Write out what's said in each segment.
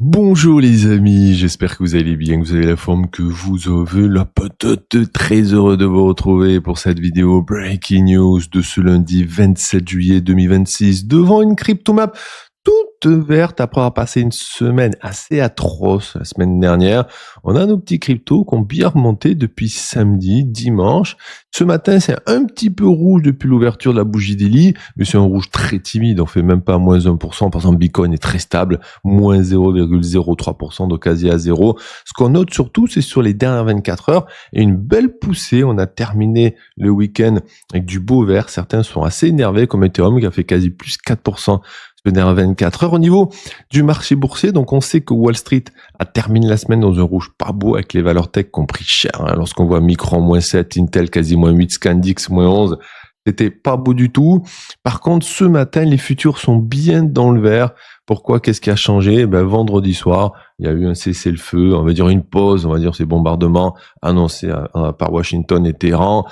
Bonjour les amis, j'espère que vous allez bien, que vous avez la forme, que vous avez la patate. Très heureux de vous retrouver pour cette vidéo Breaking News de ce lundi 27 juillet 2026 devant une cryptomap toute verte après avoir passé une semaine assez atroce la semaine dernière. On a nos petits cryptos qui ont bien remonté depuis samedi, dimanche. Ce matin, c'est un petit peu rouge depuis l'ouverture de la bougie daily, mais c'est un rouge très timide, on fait même pas moins 1%. Par exemple, Bitcoin est très stable, moins 0,03%, donc quasi à zéro. Ce qu'on note surtout, c'est sur les dernières 24 heures, et une belle poussée. On a terminé le week-end avec du beau vert. Certains sont assez énervés, comme Ethereum, qui a fait quasi plus 4% ces dernières 24 heures. Au niveau du marché boursier, donc on sait que Wall Street a terminé la semaine dans un rouge pas beau avec les valeurs tech qui ont pris cher. Lorsqu'on voit Micron moins 7, Intel quasi moins 8, Scandix moins 11, c'était pas beau du tout. Par contre, ce matin, les futurs sont bien dans le vert. Pourquoi? Qu'est-ce qui a changé? Vendredi soir, il y a eu un cessez-le-feu, on va dire une pause, on va dire ces bombardements annoncés par Washington et Téhéran,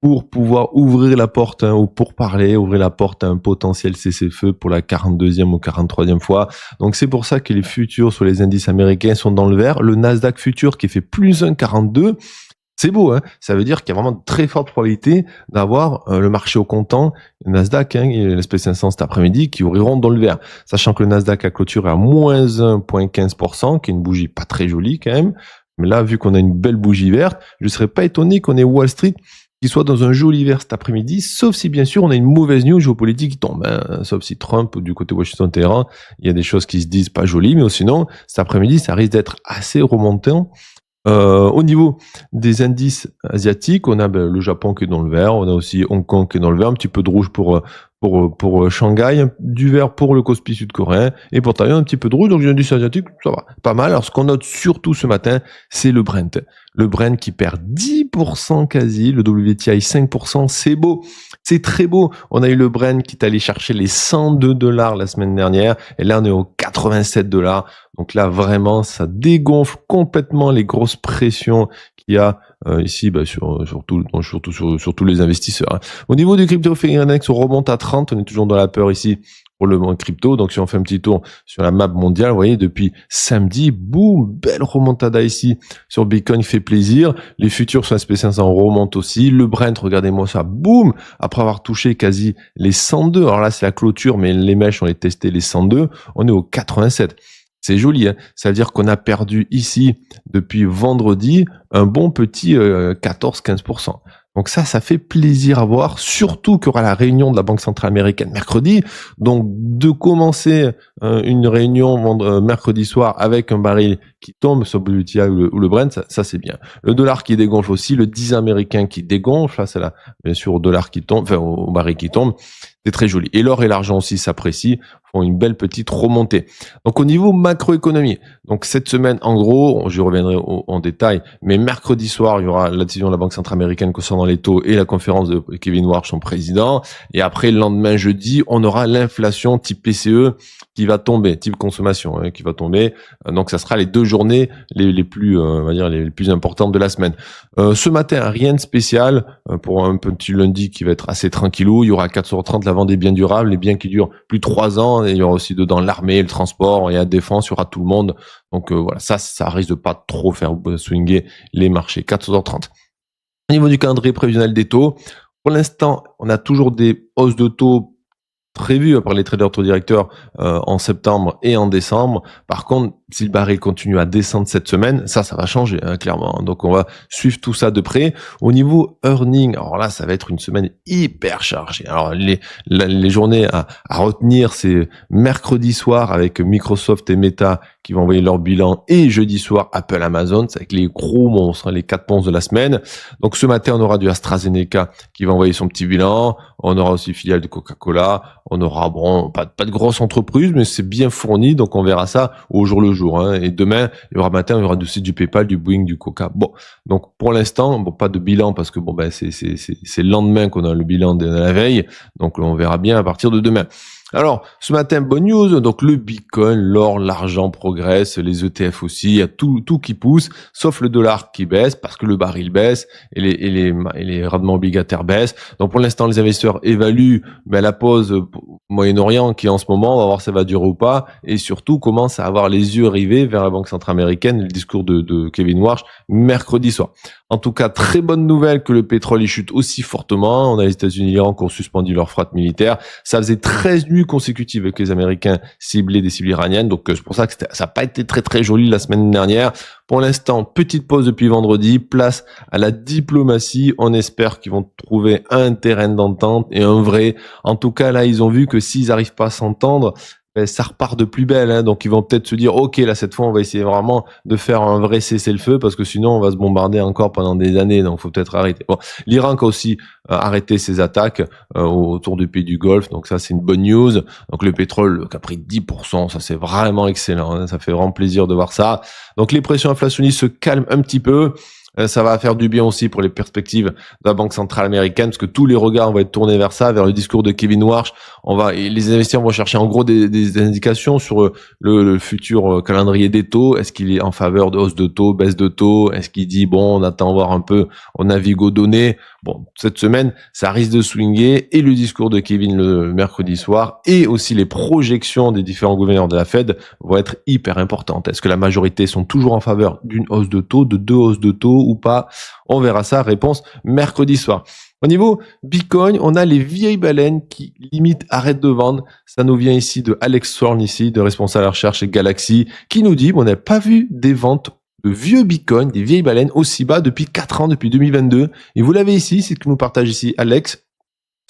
pour pouvoir ouvrir la porte, ou pour parler, ouvrir la porte à un potentiel cessez-le-feu pour la 42e ou 43e fois. Donc c'est pour ça que les futurs sur les indices américains sont dans le vert. Le Nasdaq futur qui fait plus 1,42, c'est beau, hein. Ça veut dire qu'il y a vraiment de très forte probabilité d'avoir le marché au comptant, le Nasdaq, et l'SP500 cet après-midi qui ouvriront dans le vert. Sachant que le Nasdaq a clôturé à moins 1,15%, qui est une bougie pas très jolie quand même. Mais là, vu qu'on a une belle bougie verte, je ne serais pas étonné qu'on ait Wall Street qui soit dans un joli vert cet après-midi, sauf si bien sûr on a une mauvaise news géopolitique qui tombe, sauf si Trump ou du côté Washington-Téhéran, il y a des choses qui se disent pas jolies, mais sinon cet après-midi ça risque d'être assez remontant. Au niveau des indices asiatiques, on a le Japon qui est dans le vert, on a aussi Hong Kong qui est dans le vert, un petit peu de rouge pour Shanghai, du vert pour le Kospi sud-coréen, et pour Taïwan un petit peu de rouge, donc les indices asiatiques, ça va, pas mal. Alors ce qu'on note surtout ce matin, c'est le Brent. Le Brent qui perd 10% quasi, le WTI 5%, c'est beau, c'est très beau. On a eu le Brent qui est allé chercher les $102 la semaine dernière, et là on est aux $87. Donc là vraiment ça dégonfle complètement les grosses pressions qu'il y a ici surtout sur tous les investisseurs. Au niveau du crypto Index, on remonte à 30, on est toujours dans la peur ici pour le crypto. Donc si on fait un petit tour sur la map mondiale, vous voyez depuis samedi, boum, belle remontada ici sur Bitcoin, fait plaisir. Les futurs sur SP500 remontent aussi. Le Brent, regardez-moi ça, boum, après avoir touché quasi les 102. Alors là c'est la clôture, mais les mèches on les testé les 102. On est au 87. C'est joli, hein. Ça veut dire qu'on a perdu ici, depuis vendredi, un bon petit 14-15%. Donc ça fait plaisir à voir, surtout qu'il y aura la réunion de la Banque centrale américaine mercredi. Donc de commencer une réunion mercredi soir avec un baril qui tombe sur le WTI ou le Brent, ça c'est bien. Le dollar qui dégonfle aussi, le 10 américain qui dégonfle, là c'est là, bien sûr au dollar qui tombe, enfin au baril qui tombe. C'est très joli. Et l'or et l'argent aussi s'apprécient, font une belle petite remontée. Donc au niveau macroéconomie, donc cette semaine en gros, je reviendrai en détail, mais mercredi soir, il y aura la décision de la Banque centrale américaine concernant les taux et la conférence de Kevin Warsh, son président. Et après, le lendemain jeudi, on aura l'inflation type PCE qui va tomber, type consommation, qui va tomber. Donc ça sera les deux journées les plus, on va dire les plus importantes de la semaine. Ce matin, rien de spécial pour un petit lundi qui va être assez tranquillou. Il y aura 4h30 la vente des biens durables, les biens qui durent plus de 3 ans. Et il y aura aussi dedans l'armée, le transport, et la défense, il y aura tout le monde. Donc voilà, ça risque de pas trop faire swinger les marchés. 4h30. Au niveau du calendrier prévisionnel des taux, pour l'instant, on a toujours des hausses de taux prévues par les traders taux directeurs en septembre et en décembre. Par contre, si le baril continue à descendre cette semaine, ça va changer, clairement. Donc on va suivre tout ça de près. Au niveau earning, alors là, ça va être une semaine hyper chargée. Alors les journées à retenir, c'est mercredi soir avec Microsoft et Meta qui vont envoyer leur bilan, et jeudi soir Apple, Amazon, c'est avec les gros monstres, les 4 monstres de la semaine. Donc ce matin, on aura du AstraZeneca qui va envoyer son petit bilan. On aura aussi filiale de Coca-Cola. On aura pas de grosse entreprise, mais c'est bien fourni, donc on verra ça au jour le jour. Et demain, il y aura aussi du PayPal, du Boeing, du Coca. Bon, donc pour l'instant, pas de bilan parce que c'est le lendemain qu'on a le bilan de la veille, donc on verra bien à partir de demain. Alors, ce matin, bonne news. Donc, le Bitcoin, l'or, l'argent progressent, les ETF aussi. Il y a tout qui pousse, sauf le dollar qui baisse parce que le baril baisse et les rendements obligataires baissent. Donc, pour l'instant, les investisseurs évaluent la pause au Moyen-Orient qui, en ce moment, on va voir si ça va durer ou pas. Et surtout, commencent à avoir les yeux rivés vers la Banque centrale américaine, le discours de Kevin Warsh mercredi soir. En tout cas, très bonne nouvelle que le pétrole y chute aussi fortement. On a les États-Unis et l'Iran qui ont suspendu leur fraude militaire. Ça faisait 13 nuits consécutives que les Américains ciblaient des cibles iraniennes. Donc, c'est pour ça que ça n'a pas été très, très joli la semaine dernière. Pour l'instant, petite pause depuis vendredi. Place à la diplomatie. On espère qu'ils vont trouver un terrain d'entente et un vrai. En tout cas, là, ils ont vu que s'ils n'arrivent pas à s'entendre, ça repart de plus belle, hein. Donc ils vont peut-être se dire, ok, là cette fois on va essayer vraiment de faire un vrai cessez-le-feu parce que sinon on va se bombarder encore pendant des années. Donc faut peut-être arrêter. Bon, l'Iran a aussi arrêté ses attaques autour du pays du Golfe. Donc ça c'est une bonne news. Donc le pétrole qui a pris 10%, ça c'est vraiment excellent, hein. Ça fait vraiment plaisir de voir ça. Donc les pressions inflationnistes se calment un petit peu. Ça va faire du bien aussi pour les perspectives de la Banque centrale américaine, parce que tous les regards vont être tournés vers ça, vers le discours de Kevin Warsh. Les investisseurs vont chercher en gros des indications sur le futur calendrier des taux. Est-ce qu'il est en faveur de hausse de taux, baisse de taux? Est-ce qu'il dit bon, on attend voir un peu, on navigue aux données? Bon, cette semaine, ça risque de swinguer, et le discours de Kevin le mercredi soir et aussi les projections des différents gouverneurs de la Fed vont être hyper importantes. Est-ce que la majorité sont toujours en faveur d'une hausse de taux, de 2 hausses de taux ou pas? On verra ça. Réponse mercredi soir. Au niveau Bitcoin, on a les vieilles baleines qui limite arrêtent de vendre. Ça nous vient ici de Alex Thorne, ici, de responsable à la recherche chez Galaxy, qui nous dit, on n'a pas vu des ventes de vieux Bitcoin, des vieilles baleines aussi bas depuis 4 ans, depuis 2022. Et vous l'avez ici, c'est ce que nous partage ici Alex.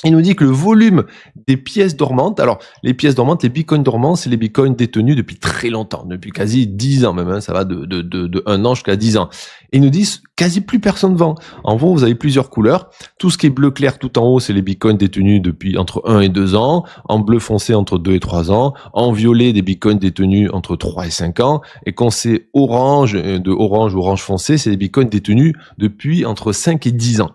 Il nous dit que le volume des pièces dormantes, alors les pièces dormantes, les bitcoins dormants, c'est les bitcoins détenus depuis très longtemps, depuis quasi 10 ans même, hein, ça va de 1 an jusqu'à 10 ans. Et ils nous disent quasi plus personne vend. En gros, vous avez plusieurs couleurs. Tout ce qui est bleu clair tout en haut, c'est les bitcoins détenus depuis entre 1 et 2 ans. En bleu foncé, entre 2 et 3 ans. En violet, des bitcoins détenus entre 3 et 5 ans. Et quand c'est orange, de orange foncé, c'est des bitcoins détenus depuis entre 5 et 10 ans.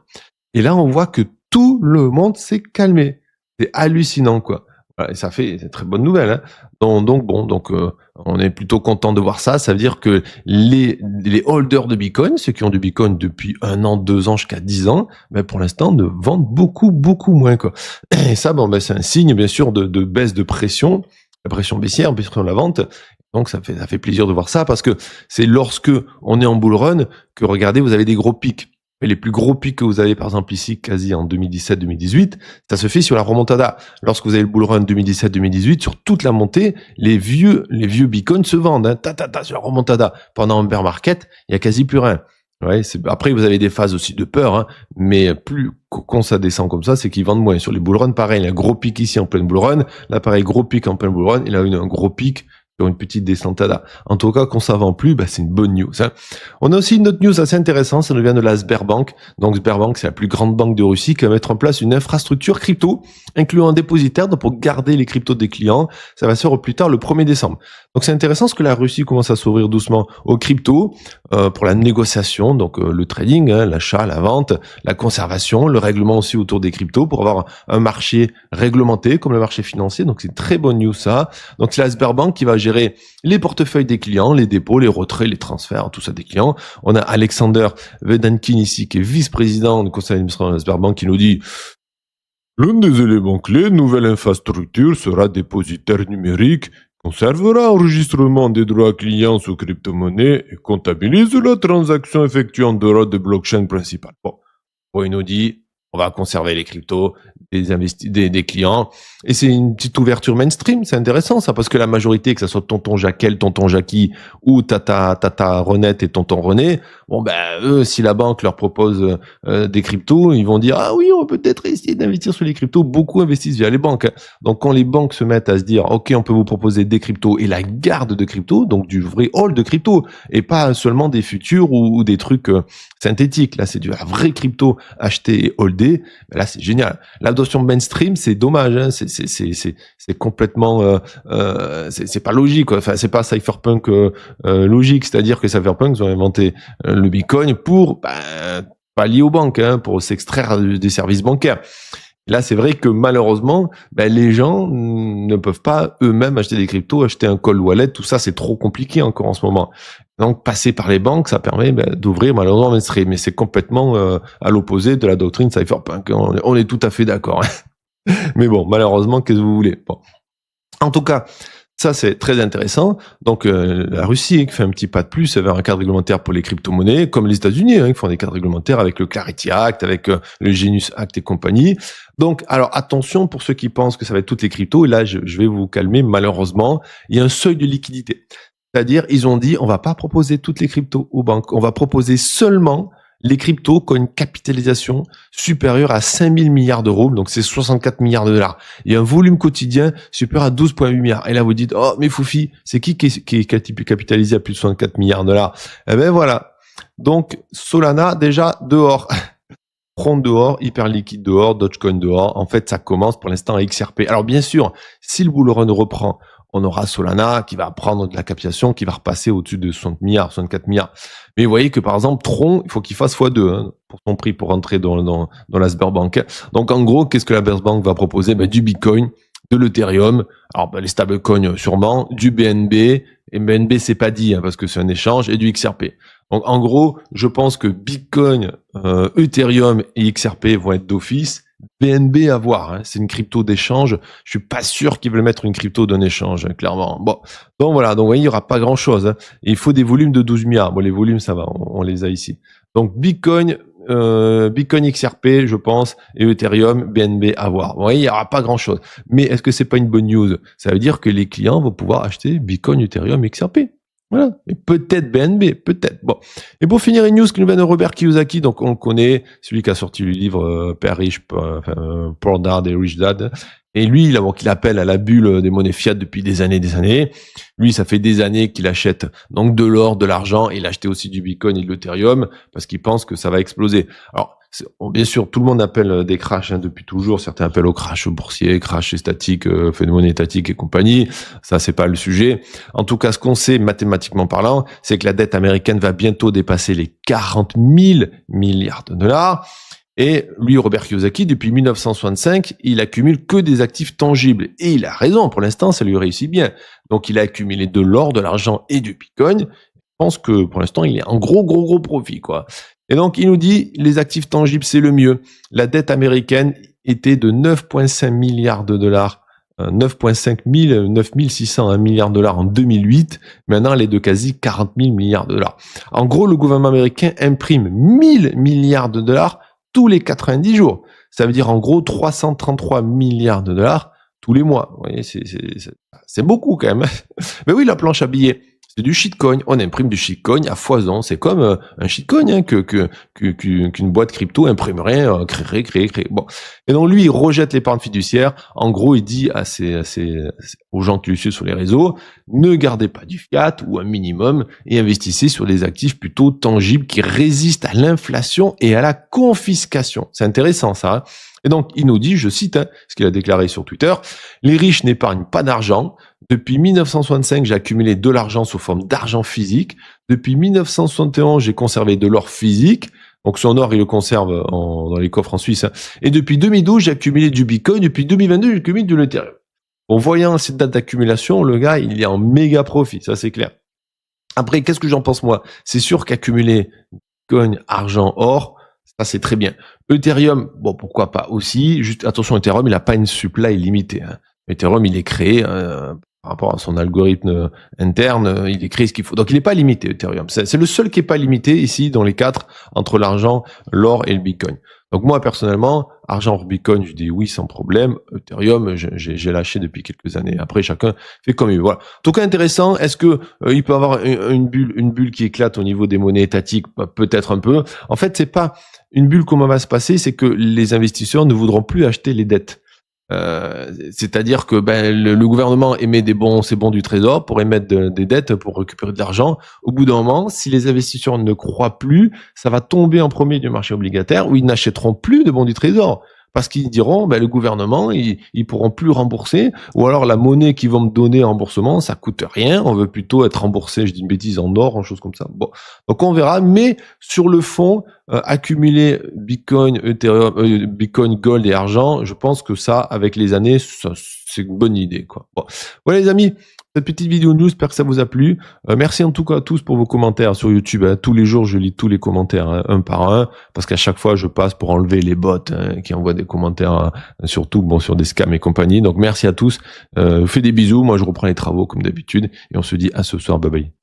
Et là, on voit que tout le monde s'est calmé. C'est hallucinant, quoi. Voilà, et ça fait, c'est une très bonne nouvelle, hein. Donc, on est plutôt content de voir ça. Ça veut dire que les holders de Bitcoin, ceux qui ont du Bitcoin depuis 1 an, 2 ans, jusqu'à 10 ans, pour l'instant, ne vendent beaucoup moins, quoi. Et ça, c'est un signe, bien sûr, de baisse de pression, la pression baissière, pression de la vente. Donc, ça fait plaisir de voir ça parce que c'est lorsque on est en bull run que, regardez, vous avez des gros pics. Et les plus gros pics que vous avez, par exemple, ici, quasi en 2017-2018, ça se fait sur la remontada. Lorsque vous avez le bull run 2017-2018, sur toute la montée, les vieux bitcoins se vendent, hein, sur la remontada. Pendant un bear market, il y a quasi plus rien. Ouais, après, vous avez des phases aussi de peur, hein, mais plus, quand ça descend comme ça, c'est qu'ils vendent moins. Sur les bull runs, pareil, il y a un gros pic ici en plein bull run. Là, pareil, gros pic en plein bull run. Il a un gros pic sur une petite descentada. En tout cas, qu'on ne s'en plus, c'est une bonne news, hein. On a aussi une autre news assez intéressante, ça nous vient de la Sberbank. Donc Sberbank, c'est la plus grande banque de Russie qui va mettre en place une infrastructure crypto, incluant un dépositaire pour garder les cryptos des clients. Ça va se faire au plus tard le 1er décembre. Donc c'est intéressant parce que la Russie commence à s'ouvrir doucement aux cryptos pour la négociation, donc le trading, hein, l'achat, la vente, la conservation, le règlement aussi autour des cryptos pour avoir un marché réglementé comme le marché financier. Donc c'est une très bonne news ça. Donc c'est la Sberbank qui va gérer les portefeuilles des clients, les dépôts, les retraits, les transferts, tout ça des clients. On a Alexander Vedankin ici qui est vice-président du conseil d'administration de la Sberbank qui nous dit: l'un des éléments clés de nouvelle infrastructure sera dépositaire numérique, conservera enregistrement des droits clients sous crypto-monnaie et comptabilise la transaction effectuée en dehors des blockchains principales. Bon, il nous dit, on va conserver les cryptos des clients. Et c'est une petite ouverture mainstream, c'est intéressant ça, parce que la majorité, que ça soit tonton Jacquel, tonton Jackie, ou tata Renette et tonton René, eux, si la banque leur propose des cryptos, ils vont dire, ah oui, on peut peut-être essayer d'investir sur les cryptos. Beaucoup investissent via les banques, hein. Donc quand les banques se mettent à se dire, ok, on peut vous proposer des cryptos et la garde de cryptos, donc du vrai hold de crypto, et pas seulement des futurs ou des trucs synthétiques. Là, c'est du vrai crypto acheté et holdé. Là, c'est génial. L'adoption mainstream, c'est dommage, hein. C'est complètement c'est pas logique, quoi. Enfin, c'est pas cypherpunk logique, c'est-à-dire que cypherpunk ils ont inventé le Bitcoin pour pas lié aux banques, hein, pour s'extraire des services bancaires. Là, c'est vrai que malheureusement, les gens ne peuvent pas eux-mêmes acheter des cryptos, acheter un cold wallet, tout ça, c'est trop compliqué encore en ce moment. Donc, passer par les banques, ça permet d'ouvrir malheureusement, mais c'est complètement à l'opposé de la doctrine cypherpunk. On est tout à fait d'accord. Mais bon, malheureusement, qu'est-ce que vous voulez? Bon. En tout cas, ça, c'est très intéressant. Donc, la Russie qui fait un petit pas de plus vers un cadre réglementaire pour les crypto-monnaies, comme les États-Unis, qui font des cadres réglementaires avec le Clarity Act, avec le Genius Act et compagnie. Donc, alors attention pour ceux qui pensent que ça va être toutes les cryptos. Et là, je vais vous calmer. Malheureusement, il y a un seuil de liquidité. C'est-à-dire, ils ont dit, on va pas proposer toutes les cryptos aux banques. On va proposer seulement les cryptos qui ont une capitalisation supérieure à 5000 milliards d'euros, donc c'est 64 milliards de dollars. Il y a un volume quotidien supérieur à 12,8 milliards. Et là, vous dites, oh, mais Foufi, c'est qui est capitalisé à plus de 64 milliards de dollars? Eh ben voilà. Donc, Solana, déjà, dehors. Tron dehors, hyper liquide dehors, Dogecoin dehors. En fait, ça commence pour l'instant à XRP. Alors, bien sûr, si le bull run reprend, on aura Solana qui va prendre de la capitalisation, qui va repasser au-dessus de 60 milliards, 64 milliards. Mais vous voyez que par exemple, Tron, il faut qu'il fasse x2 pour son prix pour rentrer dans la Sberbank. Donc en gros, qu'est-ce que la Sberbank va proposer? Du Bitcoin, de l'Ethereum, alors les stablecoins sûrement, du BNB, et BNB c'est pas dit parce que c'est un échange, et du XRP. Donc en gros, je pense que Bitcoin, Ethereum et XRP vont être d'office. BNB à voir, c'est une crypto d'échange. Je suis pas sûr qu'ils veulent mettre une crypto d'un échange, clairement. Bon, donc voilà, donc vous voyez, il y aura pas grand-chose. Il faut des volumes de 12 milliards. Bon, les volumes, ça va, on les a ici. Donc Bitcoin XRP, je pense, et Ethereum, BNB à voir. Vous voyez, il y aura pas grand-chose. Mais est-ce que c'est pas une bonne news? Ça veut dire que les clients vont pouvoir acheter Bitcoin, Ethereum, XRP. Voilà. Et peut-être BNB, peut-être. Bon. Et pour finir, une news qui nous vient de Robert Kiyosaki, donc on le connaît, celui qui a sorti le livre Père riche, Poor Dad et Rich Dad. Et lui, il appelle à la bulle des monnaies fiat depuis des années. Lui, ça fait des années qu'il achète donc de l'or, de l'argent, et il a acheté aussi du Bitcoin et de l'Ethereum parce qu'il pense que ça va exploser. Alors, bien sûr, tout le monde appelle des crashs depuis toujours. Certains appellent au crash boursier, crash statique, phénomène étatique et compagnie. Ça, c'est pas le sujet. En tout cas, ce qu'on sait mathématiquement parlant, c'est que la dette américaine va bientôt dépasser les 40 000 milliards de dollars. Et lui, Robert Kiyosaki, depuis 1965, il accumule que des actifs tangibles. Et il a raison, pour l'instant, ça lui réussit bien. Donc, il a accumulé de l'or, de l'argent et du Bitcoin. Je pense que, pour l'instant, il est en gros profit, quoi. Et donc, il nous dit, les actifs tangibles, c'est le mieux. La dette américaine était de 9,5 milliards de dollars, 9600 milliards de dollars en 2008. Maintenant, elle est de quasi 40 000 milliards de dollars. En gros, le gouvernement américain imprime 1000 milliards de dollars tous les 90 jours. Ça veut dire en gros 333 milliards de dollars tous les mois. Vous voyez, c'est beaucoup quand même. Mais oui, la planche à billets, c'est du shitcoin. On imprime du shitcoin à foison. C'est comme un shitcoin qu'une boîte crypto imprimerait, créerait. Bon. Et donc lui, il rejette l'épargne fiduciaire. En gros, il dit aux gens qui le suivent sur les réseaux, ne gardez pas du fiat ou un minimum et investissez sur des actifs plutôt tangibles qui résistent à l'inflation et à la confiscation. C'est intéressant ça. Et donc, il nous dit, je cite ce qu'il a déclaré sur Twitter, « Les riches n'épargnent pas d'argent. Depuis 1965, j'ai accumulé de l'argent sous forme d'argent physique. Depuis 1971, j'ai conservé de l'or physique. » Donc son or, il le conserve dans les coffres en Suisse. Et depuis 2012, j'ai accumulé du Bitcoin. Depuis 2022, j'ai accumulé de l'Ethereum. En voyant cette date d'accumulation, le gars, il est en méga profit, ça c'est clair. Après, qu'est-ce que j'en pense moi? C'est sûr qu'accumuler Bitcoin, argent, or, ça c'est très bien. Ethereum, bon pourquoi pas aussi. Juste attention, Ethereum, il n'a pas une supply illimitée. Ethereum, il est créé par rapport à son algorithme interne, il est créé ce qu'il faut. Donc il n'est pas limité, Ethereum. C'est le seul qui n'est pas limité ici dans les quatre entre l'argent, l'or et le Bitcoin. Donc moi personnellement, argent hors Bitcoin, je dis oui sans problème. Ethereum, j'ai lâché depuis quelques années. Après chacun fait comme il veut. Voilà. En tout cas intéressant. Est-ce que il peut avoir une bulle qui éclate au niveau des monnaies étatiques? Peut-être un peu. En fait, c'est pas une bulle. Comment va se passer? C'est que les investisseurs ne voudront plus acheter les dettes. C'est-à-dire que le gouvernement émet ces bons du trésor pour émettre des dettes pour récupérer de l'argent. Au bout d'un moment, si les investisseurs ne croient plus, ça va tomber en premier du marché obligataire où ils n'achèteront plus de bons du trésor parce qu'ils diront, ben, le gouvernement, ils pourront plus rembourser, ou alors la monnaie qu'ils vont me donner en remboursement, ça coûte rien, on veut plutôt être remboursé, je dis une bêtise, en or, en chose comme ça. Bon, donc on verra, mais sur le fond, accumuler Bitcoin, Ethereum, Bitcoin, Gold et argent, je pense que ça, avec les années, c'est une bonne idée, quoi. Bon, voilà les amis, cette petite vidéo news, j'espère que ça vous a plu. Merci en tout cas à tous pour vos commentaires sur YouTube. Hein. Tous les jours, je lis tous les commentaires un par un, parce qu'à chaque fois, je passe pour enlever les bots qui envoient des commentaires, surtout bon sur des scams et compagnie. Donc merci à tous. Fais des bisous. Moi, je reprends les travaux comme d'habitude, et on se dit à ce soir. Bye bye.